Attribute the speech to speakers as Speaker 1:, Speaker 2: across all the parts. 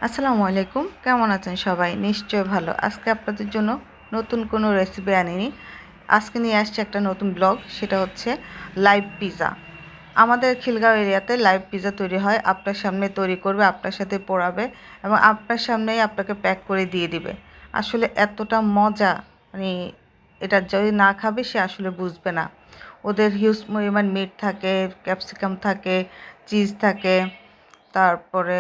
Speaker 1: আসসালামু আলাইকুম, কেমন আছেন সবাই? নিশ্চয় ভালো। আজকে আপনাদের জন্য নতুন কোনো রেসিপি আনিনি। আজকে নিয়ে আসছি একটা নতুন ব্লগ, সেটা হচ্ছে লাইভ পিৎজা। আমাদের খিলগাঁও এরিয়াতে লাইভ পিৎজা তৈরি হয়। আপনার সামনে তৈরি করবে, আপনার সাথে পোড়াবে এবং আপনার সামনেই আপনাকে প্যাক করে দিয়ে দিবে। আসলে এতটা মজা, মানে এটা যদি না খাবে সে আসলে বুঝবে না। ওদের হিউজ পরিমাণ মিট থাকে, ক্যাপসিকাম থাকে, চিজ থাকে, তারপরে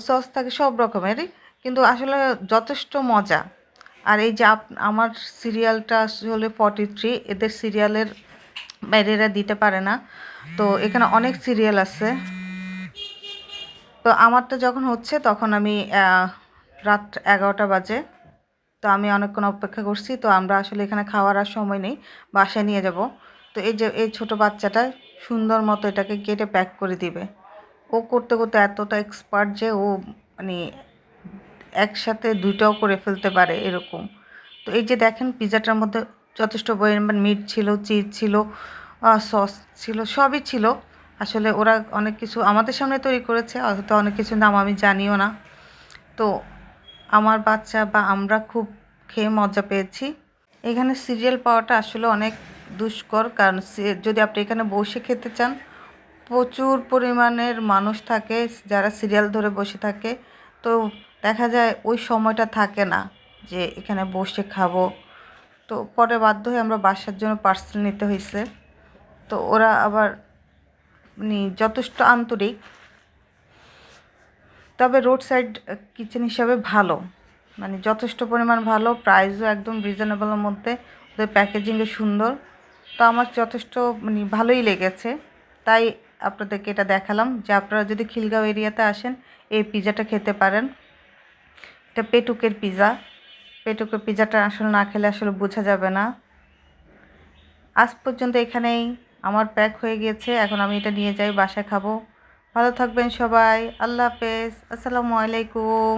Speaker 1: সস থাকে সব রকমেরই, কিন্তু আসলে যথেষ্ট মজা। আর এই যে আমার সিরিয়ালটা আসলে 43, এদের সিরিয়ালের বাইরে এরা দিতে পারে না। তো এখানে অনেক সিরিয়াল আছে। তো আমারটা যখন হচ্ছে তখন আমি রাত 11টা বাজে। তো আমি অনেকক্ষণ অপেক্ষা করছি। তো আমরা আসলে এখানে খাওয়ার আর সময় নেই, বাসায় নিয়ে যাব। তো এই যে এই ছোট বাচ্চাটা সুন্দর মতো এটাকে কেটে প্যাক করে দিবে। ও করতে করতে এতটা এক্সপার্ট যে ও মানে একসাথে দুইটাও করে ফেলতে পারে এরকম। তো এই যে দেখেন পিৎজাটার মধ্যে যথেষ্ট পরিমাণ মিট ছিল, চিজ ছিল, সস ছিল, সবই ছিল। আসলে ওরা অনেক কিছু আমাদের সামনে তৈরি করেছে, হয়তো অনেক কিছুর নাম আমি জানিও না। তো আমার বাচ্চা বা আমরা খুব খেয়ে মজা পেয়েছি। এখানে সিরিয়াল পাওয়াটা আসলে অনেক দুষ্কর, কারণ যদি আপনি এখানে বসে খেতে চান, প্রচুর পরিমাণের মানুষ থাকে যারা সিরিয়াল ধরে বসে থাকে। তো দেখা যায় ওই সময়টা থাকে না যে এখানে বসে খাবো। তো পরে বাধ্য হয়ে আমরা বাসার জন্য পার্সেল নিতে হয়েছে। তো ওরা আবার যথেষ্ট আন্তরিক, তবে রোড সাইড কিচেন হিসাবে ভালো, যথেষ্ট পরিমাণ ভালো, প্রাইসও একদম রিজনেবলের মধ্যে, ওদের প্যাকেজিংও সুন্দর। তো আমার যথেষ্ট ভালোই লেগেছে, তাই আপনাদেরকে এটা দেখালাম যে আপনারা যদি খিলগাঁও এরিয়াতে আসেন এই পিৎজাটা খেতে পারেন। এটা পেটুকের পিৎজা। পেটুকের পিৎজাটা আসলে না খেলে আসলে বোঝা যাবে না। আজ পর্যন্ত এখানেই আমার প্যাক হয়ে গিয়েছে, এখন আমি এটা নিয়ে যাই বাসায় খাবো। ভালো থাকবেন সবাই, আল্লাহ হাফেজ, আসসালামু আলাইকুম।